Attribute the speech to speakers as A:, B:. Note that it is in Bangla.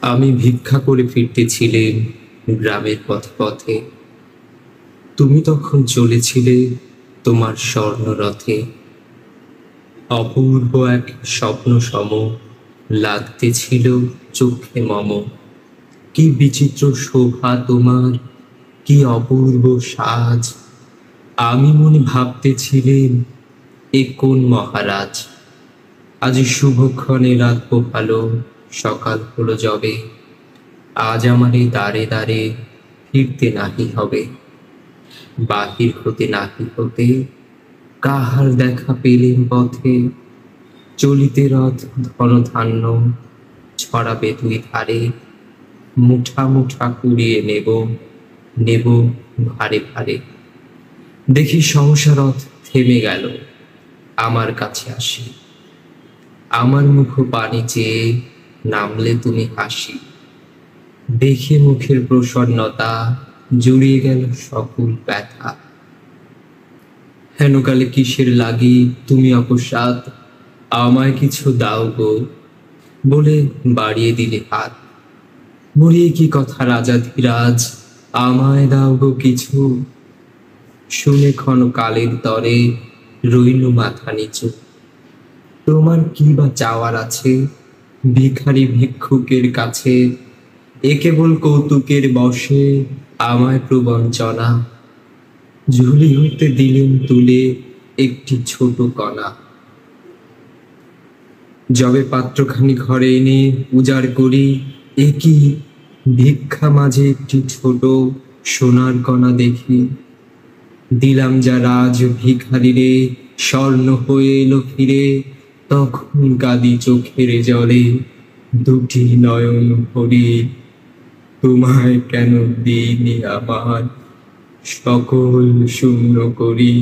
A: আমি ভিক্ষা করে ফিরতেছিলেন গ্রামের পথে পথে। তুমি তখন চলেছিলে তোমার স্বর্ণরথে। অপূর্ব এক স্বপ্ন সম লাগতেছিল চোখে মম। কি বিচিত্র শোভা তোমার, কি অপূর্ব সাজ। আমি মনে ভাবতেছিলেন এ কোন মহারাজ। আজ শুভক্ষণে রাখবো ভালো, সকাল হলো যবে। আজ আমার এই দ্বারে দ্বারে ফিরতে নাহি হবে। বাহির হতে নাহি হতে কাহার দেখা পেলেন পথে। চলিতে রথ ধনধান্য ছড়াবে দুই ধারে। মুঠা মুঠা কুড়িয়ে নেব, নেব ভারে ভারে। দেখি সহসা রথ থেমে গেল, আমার কাছে আসি। আমার মুখ পানি চেয়ে নামলে তুমি হাসি। দেখে মুখের প্রসন্নতা জুড়িয়ে গেল সকল ব্যথা। হেনকালে কিসের লাগি তুমি অকস্মাৎ আমায় কিছু দাও গো বলে বাড়িয়ে দিলে হাত। বলিয়ে কি কথা রাজাধিরাজ, আমায় দাও গো কিছু। শুনে ক্ষণকালের তরে রইল মাথা নিচু। তোমার কি বা চাওয়ার আছে ভিখারি ভিক্ষুকের কাছে। এ কেবল কৌতুকের বশে আমায় প্রবঞ্চনা। ঝুলি হইতে দিলেন তুলে একটি ছোট কণা। যবে পাত্রখানি ঘরে এনে উজাড় করি, এ কি ভিক্ষা মাঝে একটি ছোট সোনার কণা দেখি। দিলাম যা রাজ ভিখারিরে, স্বর্ণ হয়ে এলো ফিরে। তখন কাঁদি চোখের জলে দুটি নয়ন ভরি। তোমায় কেন দিইনি আমার সকল শূন্য করি।